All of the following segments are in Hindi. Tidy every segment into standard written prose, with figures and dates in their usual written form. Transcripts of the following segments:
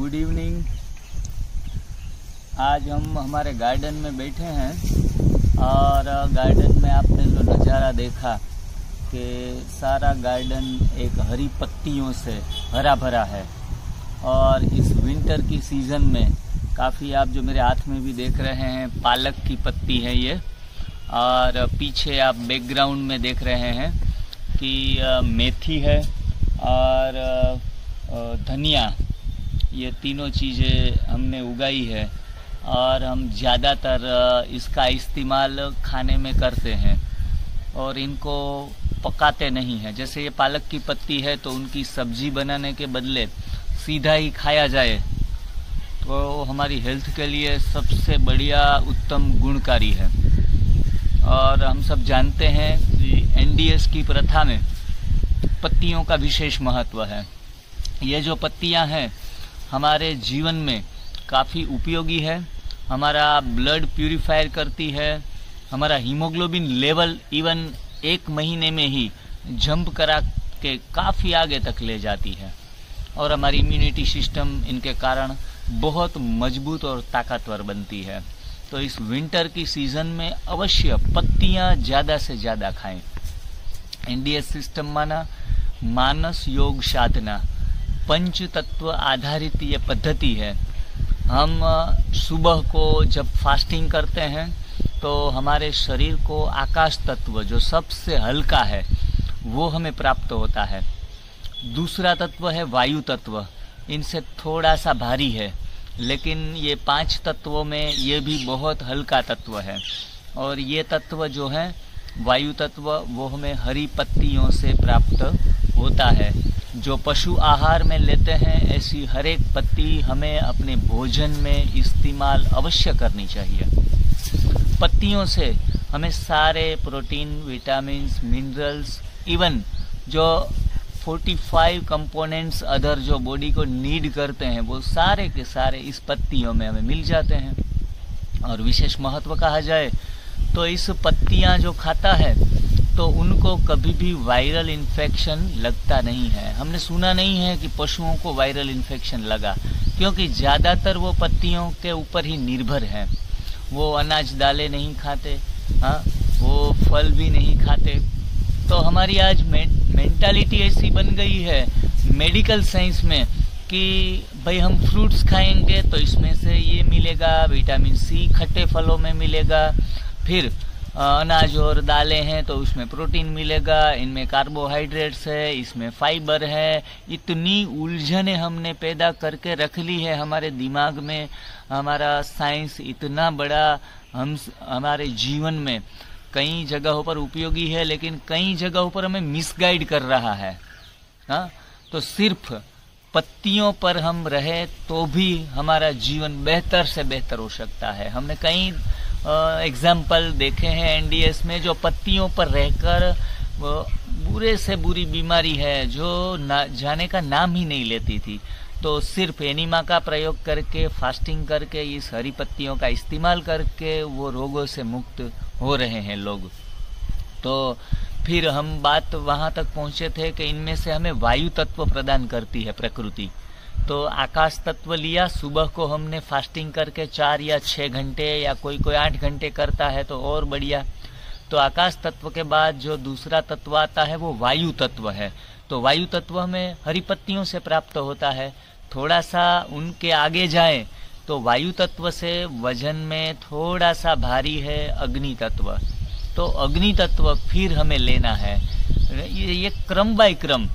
Good evening. आज हम हमारे गार्डन में बैठे हैं और गार्डन में आपने जो नज़ारा देखा कि सारा गार्डन एक हरी पत्तियों से हरा भरा है। और इस विंटर की सीज़न में काफ़ी, आप जो मेरे हाथ में भी देख रहे हैं, पालक की पत्ती है ये, और पीछे आप बैकग्राउंड में देख रहे हैं कि मेथी है और धनिया, ये तीनों चीज़ें हमने उगाई है और हम ज़्यादातर इसका इस्तेमाल खाने में करते हैं और इनको पकाते नहीं हैं। जैसे ये पालक की पत्ती है तो उनकी सब्जी बनाने के बदले सीधा ही खाया जाए तो हमारी हेल्थ के लिए सबसे बढ़िया उत्तम गुणकारी है। और हम सब जानते हैं कि एनडीएस की प्रथा में पत्तियों का विशेष महत्व है। ये जो पत्तियां हैं हमारे जीवन में काफ़ी उपयोगी है। हमारा ब्लड प्यूरिफायर करती है, हमारा हीमोग्लोबिन लेवल इवन 1 महीने में ही जंप करा के काफ़ी आगे तक ले जाती है और हमारी इम्यूनिटी सिस्टम इनके कारण बहुत मजबूत और ताकतवर बनती है। तो इस विंटर की सीज़न में अवश्य पत्तियां ज़्यादा से ज़्यादा खाएं। एनडीएस सिस्टम माना मानस योग साधना पंच तत्व आधारित ये पद्धति है। हम सुबह को जब फास्टिंग करते हैं तो हमारे शरीर को आकाश तत्व जो सबसे हल्का है वो हमें प्राप्त होता है। दूसरा तत्व है वायु तत्व, इनसे थोड़ा सा भारी है, लेकिन ये 5 तत्वों में ये भी बहुत हल्का तत्व है। और ये तत्व जो है वायु तत्व वो हमें हरी पत्तियों से प्राप्त होता है। जो पशु आहार में लेते हैं ऐसी हर एक पत्ती हमें अपने भोजन में इस्तेमाल अवश्य करनी चाहिए। पत्तियों से हमें सारे प्रोटीन, विटामिन्स, मिनरल्स, इवन जो 45 कंपोनेंट्स अदर जो बॉडी को नीड करते हैं वो सारे के सारे इस पत्तियों में हमें मिल जाते हैं। और विशेष महत्व कहा जाए तो इस पत्तियां जो खाता है तो उनको कभी भी वायरल इन्फेक्शन लगता नहीं है। हमने सुना नहीं है कि पशुओं को वायरल इन्फेक्शन लगा, क्योंकि ज़्यादातर वो पत्तियों के ऊपर ही निर्भर हैं। वो अनाज दालें नहीं खाते, हाँ, वो फल भी नहीं खाते। तो हमारी आज मेंटालिटी ऐसी बन गई है मेडिकल साइंस में कि भाई हम फ्रूट्स खाएंगे तो इसमें से ये मिलेगा, विटामिन सी खट्टे फलों में मिलेगा, फिर अनाज और दालें हैं तो उसमें प्रोटीन मिलेगा, इनमें कार्बोहाइड्रेट्स है, इसमें फाइबर है। इतनी उलझनें हमने पैदा करके रख ली है हमारे दिमाग में। हमारा साइंस इतना बड़ा हमारे जीवन में कई जगहों पर उपयोगी है, लेकिन कई जगहों पर हमें मिसगाइड कर रहा है। हाँ, तो सिर्फ पत्तियों पर हम रहे तो भी हमारा जीवन बेहतर से बेहतर हो सकता है। हमने कई एग्जाम्पल देखे हैं एनडीएस में जो पत्तियों पर रहकर बुरे से बुरी बीमारी है जो जाने का नाम ही नहीं लेती थी, तो सिर्फ एनीमा का प्रयोग करके, फास्टिंग करके, इस हरी पत्तियों का इस्तेमाल करके वो रोगों से मुक्त हो रहे हैं लोग। तो फिर हम बात वहाँ तक पहुँचे थे कि इनमें से हमें वायु तत्व प्रदान करती है प्रकृति। तो आकाश तत्व लिया, सुबह को हमने फास्टिंग करके 4 या 6 घंटे या कोई 8 घंटे करता है तो और बढ़िया। तो आकाश तत्व के बाद जो दूसरा तत्व आता है वो वायु तत्व है। तो वायु तत्व हमें हरी पत्तियों से प्राप्त होता है। थोड़ा सा उनके आगे जाएं तो वायु तत्व से वजन में थोड़ा सा भारी है अग्नि तत्व। तो अग्नि तत्व फिर हमें लेना है। ये क्रम बाय क्रम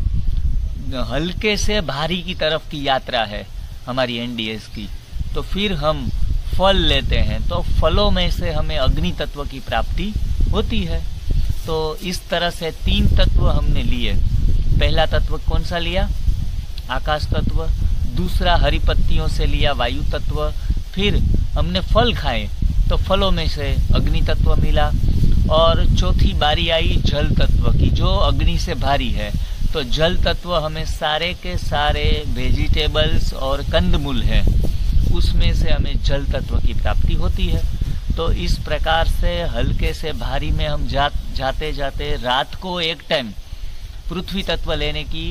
हल्के से भारी की तरफ की यात्रा है हमारी एनडीएस की। तो फिर हम फल लेते हैं तो फलों में से हमें अग्नि तत्व की प्राप्ति होती है। तो इस तरह से 3 तत्व हमने लिए। पहला तत्व कौन सा लिया? आकाश तत्व। दूसरा हरी पत्तियों से लिया वायु तत्व। फिर हमने फल खाए तो फलों में से अग्नि तत्व मिला। और चौथी बारी आई जल तत्व की, जो अग्नि से भारी है। तो जल तत्व हमें सारे के सारे वेजिटेबल्स और कंदमूल है, उसमें से हमें जल तत्व की प्राप्ति होती है। तो इस प्रकार से हल्के से भारी में हम जाते जाते रात को एक टाइम पृथ्वी तत्व लेने की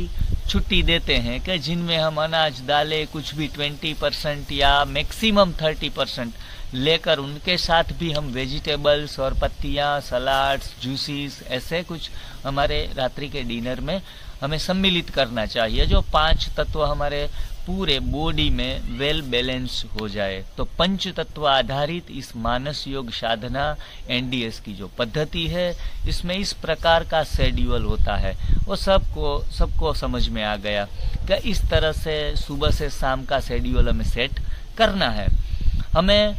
छुट्टी देते हैं कि जिनमें हम अनाज दालें कुछ भी 20% या मैक्सिमम 30% लेकर उनके साथ भी हम वेजिटेबल्स और पत्तियां, सलाड्स, जूसेस ऐसे कुछ हमारे रात्रि के डिनर में हमें सम्मिलित करना चाहिए, जो 5 तत्व हमारे पूरे बॉडी में वेल बैलेंस हो जाए। तो पंच तत्व आधारित इस मानस योग साधना एनडीएस की जो पद्धति है, इसमें इस प्रकार का शेड्यूल होता है। वो सबको समझ में आ गया कि इस तरह से सुबह से शाम का शेड्यूल हमें सेट करना है। हमें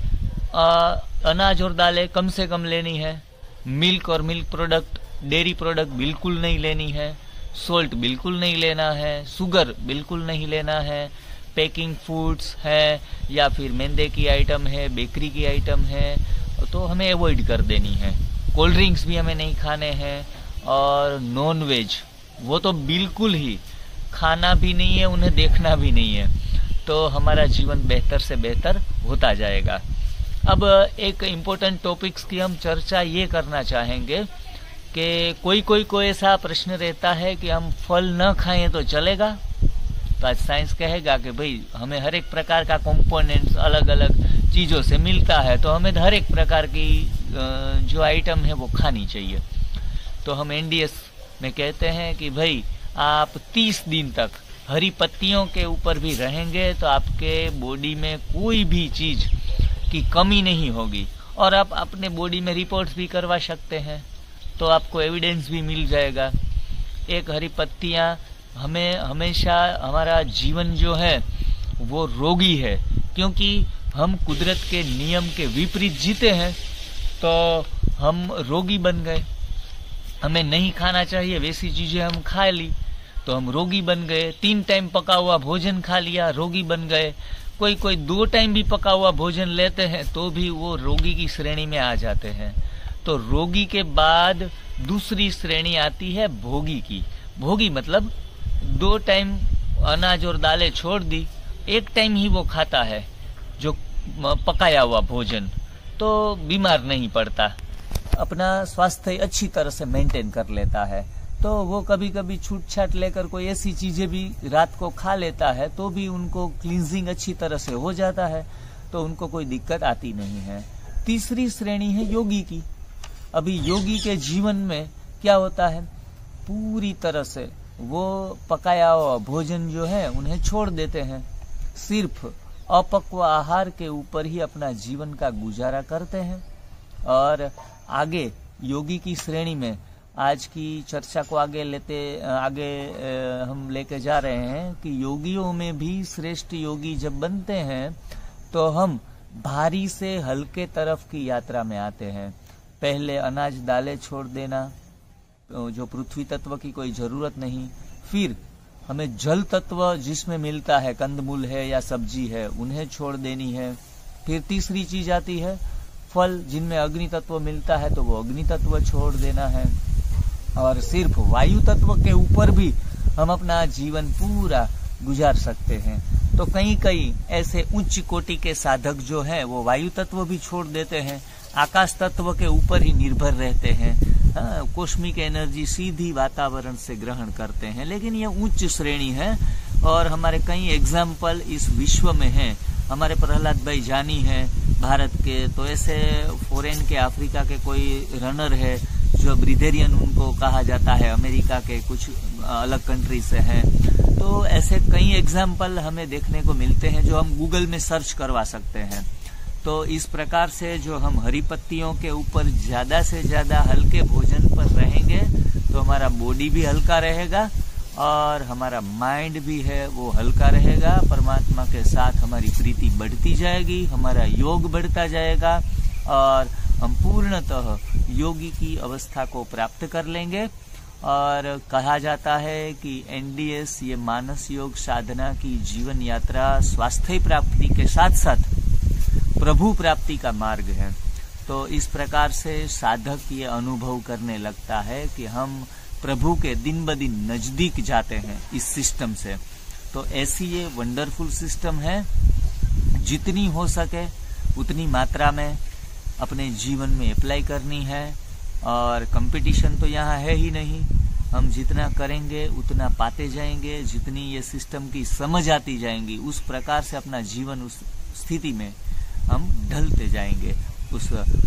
अनाज और दालें कम से कम लेनी है, मिल्क और मिल्क प्रोडक्ट, डेयरी प्रोडक्ट बिल्कुल नहीं लेनी है, सोल्ट बिल्कुल नहीं लेना है, शुगर बिल्कुल नहीं लेना है, पैकिंग फूड्स है या फिर मैदे की आइटम है, बेकरी की आइटम है, तो हमें अवॉइड कर देनी है। कोल्ड ड्रिंक्स भी हमें नहीं खाने हैं, और नॉन वेज वो तो बिल्कुल ही खाना भी नहीं है, उन्हें देखना भी नहीं है, तो हमारा जीवन बेहतर से बेहतर होता जाएगा। अब एक इम्पोर्टेंट टॉपिक्स की हम चर्चा ये करना चाहेंगे कि कोई ऐसा प्रश्न रहता है कि हम फल न खाएं तो चलेगा। तो आज साइंस कहेगा कि भाई हमें हर एक प्रकार का कंपोनेंट्स अलग अलग चीज़ों से मिलता है, तो हमें हर एक प्रकार की जो आइटम है वो खानी चाहिए। तो हम एनडीएस में कहते हैं कि भाई आप 30 दिन तक हरी पत्तियों के ऊपर भी रहेंगे तो आपके बॉडी में कोई भी चीज़ की कमी नहीं होगी, और आप अपने बॉडी में रिपोर्ट्स भी करवा सकते हैं, तो आपको एविडेंस भी मिल जाएगा। एक हरी पत्तियां हमें हमेशा, हमारा जीवन जो है वो रोगी है, क्योंकि हम कुदरत के नियम के विपरीत जीते हैं, तो हम रोगी बन गए। हमें नहीं खाना चाहिए वैसी चीजें हम खा ली तो हम रोगी बन गए। 3 टाइम पका हुआ भोजन खा लिया, रोगी बन गए। कोई 2 टाइम भी पका हुआ भोजन लेते हैं तो भी वो रोगी की श्रेणी में आ जाते हैं। तो रोगी के बाद दूसरी श्रेणी आती है भोगी की। भोगी मतलब 2 टाइम अनाज और दालें छोड़ दी, 1 टाइम ही वो खाता है जो पकाया हुआ भोजन, तो बीमार नहीं पड़ता, अपना स्वास्थ्य अच्छी तरह से मेंटेन कर लेता है। तो वो कभी कभी छूट छाट लेकर कोई ऐसी चीजें भी रात को खा लेता है तो भी उनको क्लींजिंग अच्छी तरह से हो जाता है, तो उनको कोई दिक्कत आती नहीं है। तीसरी श्रेणी है योगी की। अभी योगी के जीवन में क्या होता है, पूरी तरह से वो पकाया हुआ भोजन जो है उन्हें छोड़ देते हैं, सिर्फ अपक्व आहार के ऊपर ही अपना जीवन का गुजारा करते हैं। और आगे योगी की श्रेणी में आज की चर्चा को आगे हम लेके जा रहे हैं कि योगियों में भी श्रेष्ठ योगी जब बनते हैं तो हम भारी से हल्के तरफ की यात्रा में आते हैं। पहले अनाज दालें छोड़ देना, जो पृथ्वी तत्व की कोई जरूरत नहीं, फिर हमें जल तत्व जिसमें मिलता है, कंदमूल है या सब्जी है, उन्हें छोड़ देनी है। फिर तीसरी चीज आती है फल, जिनमें अग्नि तत्व मिलता है तो वो अग्नि तत्व छोड़ देना है। और सिर्फ वायु तत्व के ऊपर भी हम अपना जीवन पूरा गुजार सकते हैं। तो कई ऐसे उच्च कोटि के साधक जो हैं वो वायु तत्व भी छोड़ देते हैं, आकाश तत्व के ऊपर ही निर्भर रहते हैं, कॉस्मिक एनर्जी सीधी वातावरण से ग्रहण करते हैं। लेकिन ये उच्च श्रेणी है और हमारे कई एग्जाम्पल इस विश्व में हैं। हमारे प्रहलाद भाई जानी है भारत के, तो ऐसे फॉरेन के, अफ्रीका के कोई रनर है जो ब्रिधेरियन उनको कहा जाता है, अमेरिका के कुछ अलग कंट्री से हैं। तो ऐसे कई एग्जाम्पल हमें देखने को मिलते हैं जो हम गूगल में सर्च करवा सकते हैं। तो इस प्रकार से जो हम हरी पत्तियों के ऊपर ज्यादा से ज्यादा हल्के भोजन पर रहेंगे तो हमारा बॉडी भी हल्का रहेगा और हमारा माइंड भी है वो हल्का रहेगा। परमात्मा के साथ हमारी प्रीति बढ़ती जाएगी, हमारा योग बढ़ता जाएगा और हम पूर्णतः योगी की अवस्था को प्राप्त कर लेंगे। और कहा जाता है कि एनडीएस ये मानस योग साधना की जीवन यात्रा स्वास्थ्य प्राप्ति के साथ साथ प्रभु प्राप्ति का मार्ग है। तो इस प्रकार से साधक ये अनुभव करने लगता है कि हम प्रभु के दिन ब दिन नजदीक जाते हैं इस सिस्टम से। तो ऐसी ये वंडरफुल सिस्टम है, जितनी हो सके उतनी मात्रा में अपने जीवन में अप्लाई करनी है। और कंपटीशन तो यहाँ है ही नहीं, हम जितना करेंगे उतना पाते जाएंगे, जितनी ये सिस्टम की समझ आती जाएंगी उस प्रकार से अपना जीवन उस स्थिति में हम ढलते जाएंगे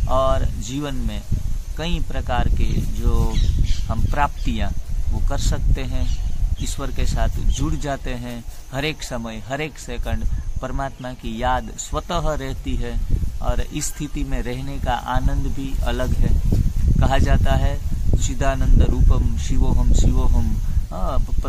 और जीवन में कई प्रकार के जो हम प्राप्तियां वो कर सकते हैं, ईश्वर के साथ जुड़ जाते हैं। हर एक समय हर एक सेकंड परमात्मा की याद स्वतः रहती है और इस स्थिति में रहने का आनंद भी अलग है। कहा जाता है चिदानंद रूपम शिवोहम शिवोहम।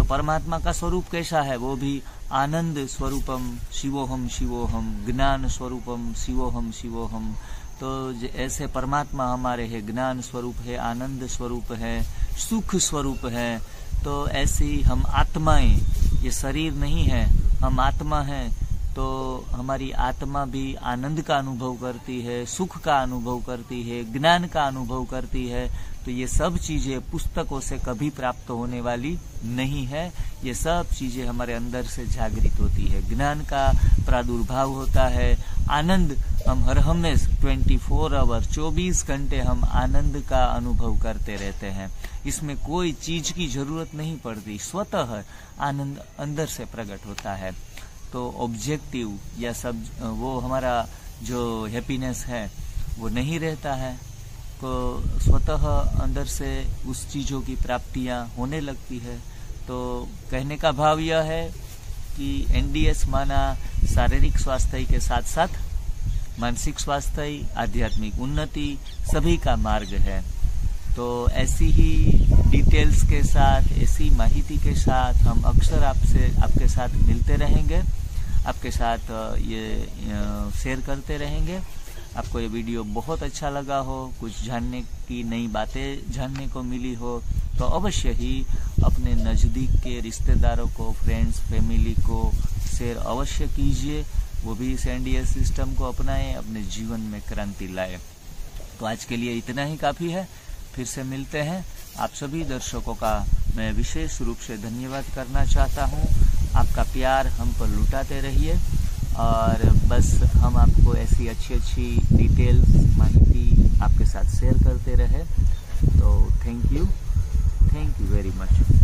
परमात्मा का स्वरूप कैसा है? वो भी आनंद स्वरूपम शिवोहम शिवोहम, ज्ञान स्वरूपम शिवोहम शिवोहम। तो ऐसे परमात्मा हमारे है, ज्ञान स्वरूप है, आनंद स्वरूप है, सुख स्वरूप है। तो ऐसी हम आत्माएं, ये शरीर नहीं है, हम आत्मा हैं। तो हमारी आत्मा भी आनंद का अनुभव करती है, सुख का अनुभव करती है, ज्ञान का अनुभव करती है। तो ये सब चीजें पुस्तकों से कभी प्राप्त होने वाली नहीं है। ये सब चीजें हमारे अंदर से जागृत होती है, ज्ञान का प्रादुर्भाव होता है, आनंद हम हर हमेशा 24 आवर 24 घंटे हम आनंद का अनुभव करते रहते हैं। इसमें कोई चीज की जरूरत नहीं पड़ती, स्वतः आनंद अंदर से प्रकट होता है। तो ऑब्जेक्टिव या सब वो हमारा जो हैप्पीनेस है वो नहीं रहता है, तो स्वतः अंदर से उस चीज़ों की प्राप्तियां होने लगती है। तो कहने का भाव यह है कि एनडीएस माना शारीरिक स्वास्थ्य के साथ साथ मानसिक स्वास्थ्य, आध्यात्मिक उन्नति सभी का मार्ग है। तो ऐसी ही डिटेल्स के साथ, ऐसी माहिती के साथ हम अक्सर आपके साथ मिलते रहेंगे, आपके साथ ये शेयर करते रहेंगे। आपको ये वीडियो बहुत अच्छा लगा हो, कुछ जानने की नई बातें जानने को मिली हो, तो अवश्य ही अपने नज़दीक के रिश्तेदारों को, फ्रेंड्स, फैमिली को शेयर अवश्य कीजिए। वो भी इस एनडीएस सिस्टम को अपनाएं, अपने जीवन में क्रांति लाए। तो आज के लिए इतना ही काफ़ी है। फिर से मिलते हैं। आप सभी दर्शकों का मैं विशेष रूप से धन्यवाद करना चाहता हूँ। आपका प्यार हम पर लुटाते रहिए और बस हम आपको ऐसी अच्छी डिटेल्स, माहिती आपके साथ शेयर करते रहे। तो थैंक यू वेरी मच।